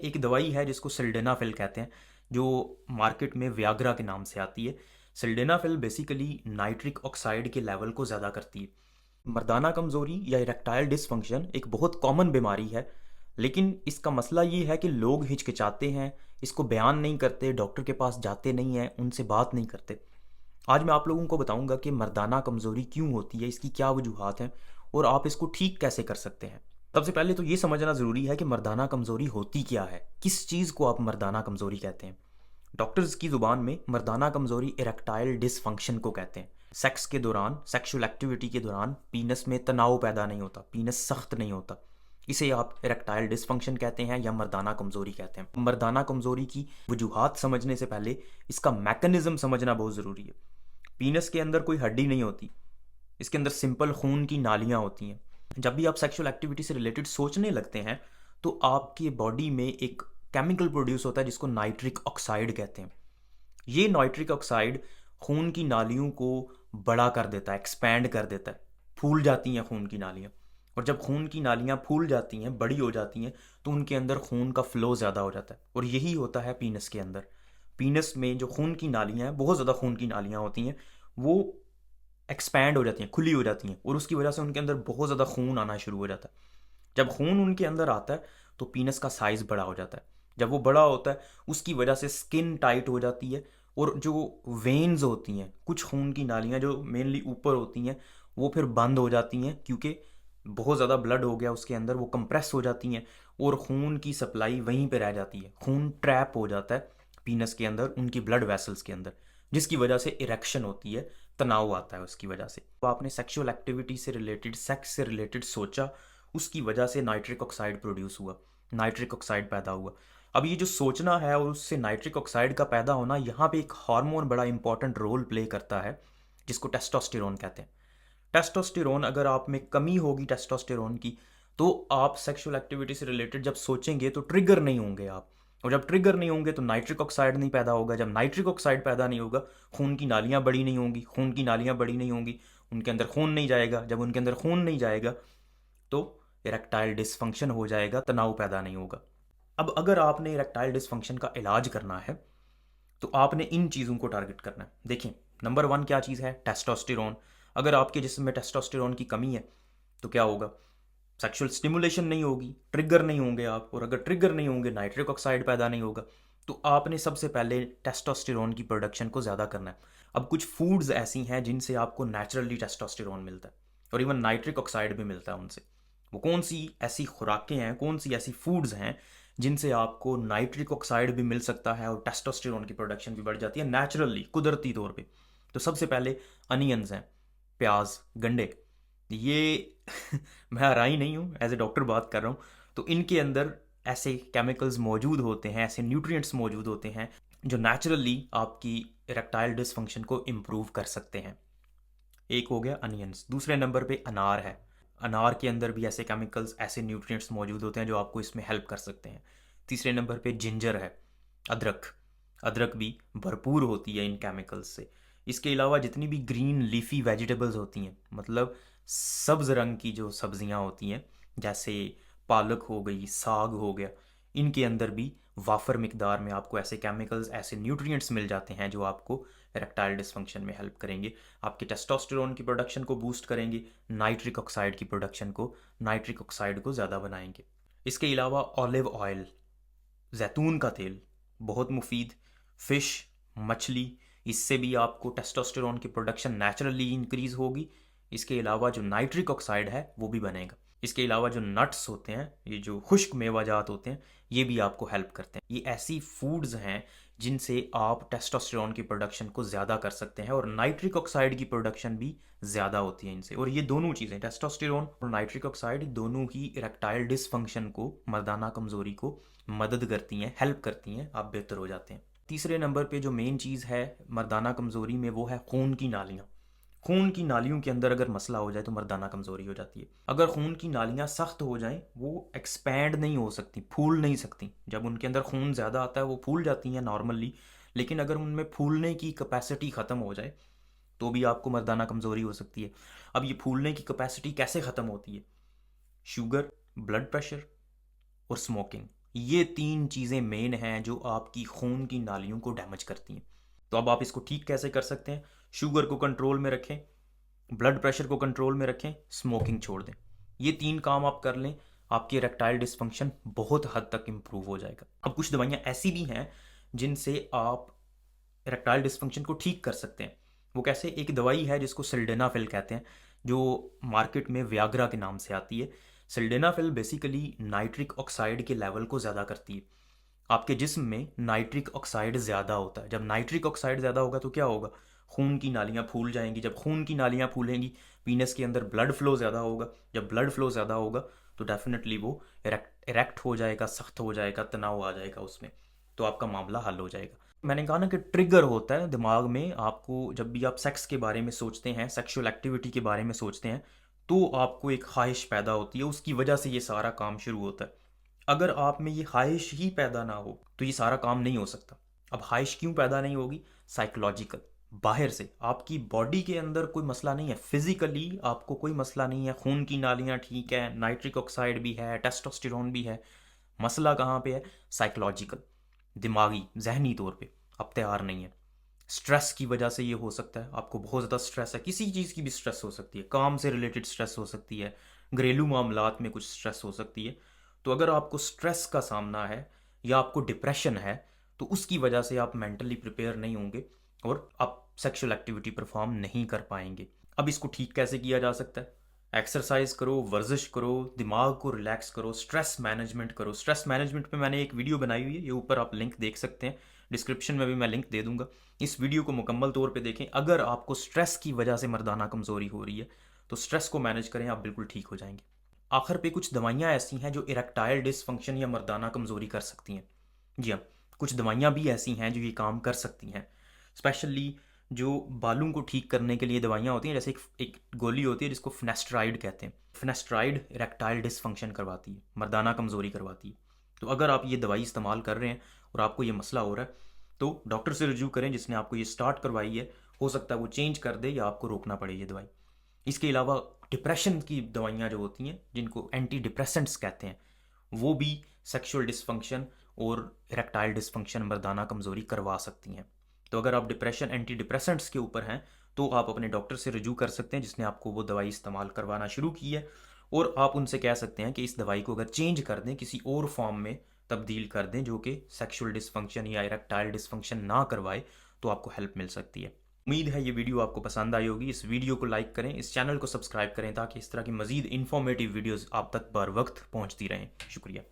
एक दवाई है जिसको सिल्डेनाफिल कहते हैं, जो मार्केट में व्याग्रा के नाम से आती है। सिल्डेनाफिल बेसिकली नाइट्रिक ऑक्साइड के लेवल को ज़्यादा करती है। मर्दाना कमज़ोरी या इरेक्टाइल डिसफंक्शन एक बहुत कॉमन बीमारी है, लेकिन इसका मसला ये है कि लोग हिचकिचाते हैं, इसको बयान नहीं करते, डॉक्टर के पास जाते नहीं हैं, उनसे बात नहीं करते। आज मैं आप लोगों को बताऊंगा कि मर्दाना कमज़ोरी क्यों होती है, इसकी क्या वजूहात हैं और आप इसको ठीक कैसे कर सकते हैं। सबसे पहले तो ये समझना ज़रूरी है कि मर्दाना कमज़ोरी होती क्या है, किस चीज़ को आप मर्दाना कमज़ोरी कहते हैं। डॉक्टर्स की ज़ुबान में मर्दाना कमज़ोरी इरेक्टाइल डिसफंक्शन को कहते हैं। सेक्स के दौरान, सेक्सुअल एक्टिविटी के दौरान पीनस में तनाव पैदा नहीं होता, पीनस सख्त नहीं होता, इसे आप इरेक्टाइल डिसफंक्शन कहते हैं या मर्दाना कमज़ोरी कहते हैं। मर्दाना कमज़ोरी की वजूहात समझने से पहले इसका मैकेनिज़्म समझना बहुत ज़रूरी है। पीनस के अंदर कोई हड्डी नहीं होती, इसके अंदर सिंपल खून की नालियाँ होती हैं। जब भी आप सेक्सुअल एक्टिविटी से रिलेटेड सोचने लगते हैं तो आपकी बॉडी में एक केमिकल प्रोड्यूस होता है जिसको नाइट्रिक ऑक्साइड कहते हैं। ये नाइट्रिक ऑक्साइड खून की नालियों को बड़ा कर देता है, एक्सपैंड कर देता है, फूल जाती हैं खून की नालियाँ। और जब खून की नालियाँ फूल जाती हैं, बड़ी हो जाती हैं, तो उनके अंदर खून का फ्लो ज़्यादा हो जाता है और यही होता है पीनस के अंदर। पीनस में जो खून की नालियाँ हैं, बहुत ज़्यादा खून की नालियाँ होती हैं, वो एक्सपैंड हो जाती हैं, खुली हो जाती हैं और उसकी वजह से उनके अंदर बहुत ज़्यादा खून आना शुरू हो जाता है। जब खून उनके अंदर आता है तो पीनस का साइज़ बड़ा हो जाता है। जब वो बड़ा होता है उसकी वजह से स्किन टाइट हो जाती है और जो वेन्स होती हैं, कुछ खून की नालियाँ जो मेनली ऊपर होती हैं, वो फिर बंद हो जाती हैं क्योंकि बहुत ज़्यादा ब्लड हो गया उसके अंदर, वो कंप्रेस हो जाती हैं और खून की सप्लाई वहीं पे रह जाती है। खून ट्रैप हो जाता है पीनस के अंदर, उनकी ब्लड वेसल्स के अंदर, जिसकी वजह से इरेक्शन होती है, तनाव आता है उसकी वजह से। तो आपने सेक्सुअल एक्टिविटी से रिलेटेड, सेक्स से रिलेटेड सोचा, उसकी वजह से नाइट्रिक ऑक्साइड प्रोड्यूस हुआ, नाइट्रिक ऑक्साइड पैदा हुआ। अब ये जो सोचना है और उससे नाइट्रिक ऑक्साइड का पैदा होना, यहाँ पे एक हार्मोन बड़ा इंपॉर्टेंट रोल प्ले करता है जिसको टेस्टोस्टेरोन कहते हैं। टेस्टोस्टेरोन, अगर आप में कमी होगी टेस्टोस्टेरोन की, तो आप सेक्सुअल एक्टिविटी से रिलेटेड जब सोचेंगे तो ट्रिगर नहीं होंगे आप, और जब ट्रिगर नहीं होंगे तो नाइट्रिक ऑक्साइड नहीं पैदा होगा। जब नाइट्रिक ऑक्साइड पैदा नहीं होगा, खून की नालियाँ बड़ी नहीं होंगी, खून की नालियाँ बड़ी नहीं होंगी, उनके अंदर खून नहीं जाएगा। जब उनके अंदर खून नहीं जाएगा तो इरेक्टाइल डिसफंक्शन हो जाएगा, तनाव पैदा नहीं होगा। अब अगर आपने इरेक्टाइल डिसफंक्शन का इलाज करना है तो आपने इन चीज़ों को टारगेट करना है। देखिए, नंबर वन क्या चीज़ है? टेस्टोस्टेरोन। अगर आपके जिस्म में टेस्टोस्टेरोन की कमी है तो क्या होगा? सेक्सुअल स्टिमुलेशन नहीं होगी, ट्रिगर नहीं होंगे आप, और अगर ट्रिगर नहीं होंगे नाइट्रिक ऑक्साइड पैदा नहीं होगा। तो आपने सबसे पहले टेस्टोस्टेरोन की प्रोडक्शन को ज़्यादा करना है। अब कुछ फूड्स ऐसी हैं जिनसे आपको नेचुरली टेस्टोस्टेरोन मिलता है और इवन नाइट्रिक ऑक्साइड भी मिलता है उनसे। वो कौन सी ऐसी खुराकें हैं, कौन सी ऐसी फूड्स हैं जिनसे आपको नाइट्रिक ऑक्साइड भी मिल सकता है और टेस्टोस्टेरोन की प्रोडक्शन भी बढ़ जाती है नेचुरली, कुदरती तौर पे? तो सबसे पहले अनियंस हैं, प्याज, गंडे। ये मैं हराई नहीं हूँ, एज ए डॉक्टर बात कर रहा हूँ। तो इनके अंदर ऐसे केमिकल्स मौजूद होते हैं, ऐसे न्यूट्रिएंट्स मौजूद होते हैं जो नेचुरली आपकी इरेक्टाइल डिसफंक्शन को इम्प्रूव कर सकते हैं। एक हो गया अनियंस। दूसरे नंबर पे अनार है। अनार के अंदर भी ऐसे केमिकल्स, ऐसे न्यूट्रिएंट्स मौजूद होते हैं जो आपको इसमें हेल्प कर सकते हैं। तीसरे नंबर पे जिंजर है, अदरक। अदरक भी भरपूर होती है इन केमिकल्स से। इसके अलावा जितनी भी ग्रीन लीफी वेजिटेबल्स होती हैं, मतलब सब्ज़ रंग की जो सब्जियां होती हैं, जैसे पालक हो गई, साग हो गया, इनके अंदर भी वाफर मिकदार में आपको ऐसे केमिकल्स, ऐसे न्यूट्रिएंट्स मिल जाते हैं जो आपको इरेक्टाइल डिसफंक्शन में हेल्प करेंगे, आपके टेस्टोस्टेरोन की प्रोडक्शन को बूस्ट करेंगे, नाइट्रिक ऑक्साइड की प्रोडक्शन को, नाइट्रिक ऑक्साइड को ज़्यादा बनाएंगे। इसके अलावा ऑलिव ऑयल, जैतून का तेल, बहुत मुफीद। फ़िश, मछली, इससे भी आपको टेस्टोस्टेरोन की प्रोडक्शन नेचुरली इंक्रीज़ होगी। इसके अलावा जो नाइट्रिक ऑक्साइड है वो भी बनेगा। इसके अलावा जो नट्स होते हैं, ये जो खुश्क मेवाजात होते हैं, ये भी आपको हेल्प करते हैं। ये ऐसी फूड्स हैं जिनसे आप टेस्टोस्टेरोन की प्रोडक्शन को ज़्यादा कर सकते हैं और नाइट्रिक ऑक्साइड की प्रोडक्शन भी ज़्यादा होती है इनसे। और ये दोनों चीज़ें, टेस्टोस्टेरोन और नाइट्रिक ऑक्साइड, दोनों ही इरेक्टाइल डिसफंक्शन को, मर्दाना कमज़ोरी को मदद करती हैं, हेल्प करती हैं, आप बेहतर हो जाते हैं। तीसरे नंबर पे जो मेन चीज़ है मर्दाना कमज़ोरी में, वो है खून की नालियाँ। खून की नालियों के अंदर अगर मसला हो जाए तो मर्दाना कमज़ोरी हो जाती है। अगर खून की नालियाँ सख्त हो जाएं, वो एक्सपैंड नहीं हो सकती, फूल नहीं सकती। जब उनके अंदर खून ज़्यादा आता है वो फूल जाती हैं नॉर्मली, लेकिन अगर उनमें फूलने की कैपेसिटी ख़त्म हो जाए तो भी आपको मर्दाना कमज़ोरी हो सकती है। अब ये फूलने की कैपेसिटी कैसे ख़त्म होती है? शुगर, ब्लड प्रेशर और स्मोकिंग। ये 3 चीज़ें मेन हैं जो आपकी खून की नालियों को डैमेज करती हैं। तो अब आप इसको ठीक कैसे कर सकते हैं? शुगर को कंट्रोल में रखें, ब्लड प्रेशर को कंट्रोल में रखें, स्मोकिंग छोड़ दें। ये 3 काम आप कर लें, आपकी इरेक्टाइल डिस्फंक्शन बहुत हद तक इम्प्रूव हो जाएगा। अब कुछ दवाइयाँ ऐसी भी हैं जिनसे आप इरेक्टाइल डिस्फंक्शन को ठीक कर सकते हैं। वो कैसे? एक दवाई है जिसको सिल्डेनाफिल कहते हैं, जो मार्केट में व्याग्रा के नाम से आती है। सिल्डेनाफिल बेसिकली नाइट्रिक ऑक्साइड के लेवल को ज़्यादा करती है। आपके जिस्म में नाइट्रिक ऑक्साइड ज़्यादा होता है। जब नाइट्रिक ऑक्साइड ज़्यादा होगा तो क्या होगा? खून की नालियाँ फूल जाएंगी। जब खून की नालियाँ फूलेंगी, वीनस के अंदर ब्लड फ्लो ज़्यादा होगा। जब ब्लड फ्लो ज़्यादा होगा तो डेफिनेटली वो इरेक्ट हो जाएगा, सख्त हो जाएगा, तनाव आ जाएगा उसमें, तो आपका मामला हल हो जाएगा। मैंने कहा ना कि ट्रिगर होता है दिमाग में। आपको जब भी आप सेक्स के बारे में सोचते हैं, सेक्सुअल एक्टिविटी के बारे में सोचते हैं, तो आपको एक ख्वाहिश पैदा होती है, उसकी वजह से ये सारा काम शुरू होता है। अगर आप में ये ख्वाहिश ही पैदा ना हो तो ये सारा काम नहीं हो सकता। अब ख्वाहिश क्यों पैदा नहीं होगी? साइकोलॉजिकल, बाहर से आपकी बॉडी के अंदर कोई मसला नहीं है, फिजिकली आपको कोई मसला नहीं है, खून की नालियाँ ठीक है, नाइट्रिक ऑक्साइड भी है, टेस्टोस्टेरोन भी है। मसला कहाँ पे है? साइकोलॉजिकल, दिमागी, जहनी तौर पे आप तैयार नहीं है। स्ट्रेस की वजह से ये हो सकता है। आपको बहुत ज़्यादा स्ट्रेस है, किसी चीज़ की भी स्ट्रेस हो सकती है, काम से रिलेटेड स्ट्रेस हो सकती है, घरेलू मामलात में कुछ स्ट्रेस हो सकती है। तो अगर आपको स्ट्रेस का सामना है या आपको डिप्रेशन है तो उसकी वजह से आप मेंटली प्रिपेयर नहीं होंगे और आप सेक्सुअल एक्टिविटी परफॉर्म नहीं कर पाएंगे। अब इसको ठीक कैसे किया जा सकता है? एक्सरसाइज करो, वर्जिश करो, दिमाग को रिलैक्स करो, स्ट्रेस मैनेजमेंट करो। स्ट्रेस मैनेजमेंट पे मैंने एक वीडियो बनाई हुई है, ये ऊपर आप लिंक देख सकते हैं, डिस्क्रिप्शन में भी मैं लिंक दे दूंगा। इस वीडियो को मुकम्मल तौर पे देखें। अगर आपको स्ट्रेस की वजह से मर्दाना कमज़ोरी हो रही है तो स्ट्रेस को मैनेज करें, आप बिल्कुल ठीक हो जाएंगे। आखिर पे कुछ दवाइयाँ ऐसी हैं जो इरेक्टाइल डिसफंक्शन या मर्दाना कमज़ोरी कर सकती हैं। जी हाँ, कुछ दवाइयाँ भी ऐसी हैं जो ये काम कर सकती हैं। स्पेशली जो बालों को ठीक करने के लिए दवाइयाँ होती हैं, जैसे एक गोली होती है जिसको फिनेस्ट्राइड कहते हैं। फिनेस्ट्राइड इरेक्टाइल डिसफंक्शन करवाती है, मर्दाना कमज़ोरी करवाती है। तो अगर आप ये दवाई इस्तेमाल कर रहे हैं और आपको ये मसला हो रहा है तो डॉक्टर से रजू करें जिसने आपको ये स्टार्ट करवाई है। हो सकता है वो चेंज कर दे या आपको रोकना पड़े ये दवाई। इसके अलावा डिप्रेशन की दवाइयाँ जो होती हैं, जिनको एंटी डिप्रेसेंट्स कहते हैं, वो भी सेक्सुअल डिसफंक्शन और इरेक्टाइल डिसफंक्शन, मर्दाना कमज़ोरी करवा सकती हैं। तो अगर आप डिप्रेशन, एंटी डिप्रेसेंट्स के ऊपर हैं तो आप अपने डॉक्टर से रजू कर सकते हैं जिसने आपको वो दवाई इस्तेमाल करवाना शुरू की है। और आप उनसे कह सकते हैं कि इस दवाई को अगर चेंज कर दें, किसी और फॉर्म में तब्दील कर दें जो कि सेक्सुअल डिसफंक्शन या इरेक्टाइल डिसफंक्शन ना करवाए, तो आपको हेल्प मिल सकती है। उम्मीद है ये वीडियो आपको पसंद आई होगी। इस वीडियो को लाइक करें, इस चैनल को सब्सक्राइब करें ताकि इस तरह की मज़ीद इन्फॉर्मेटिव वीडियोज़ आप तक बर वक्त पहुँचती रहें। शुक्रिया।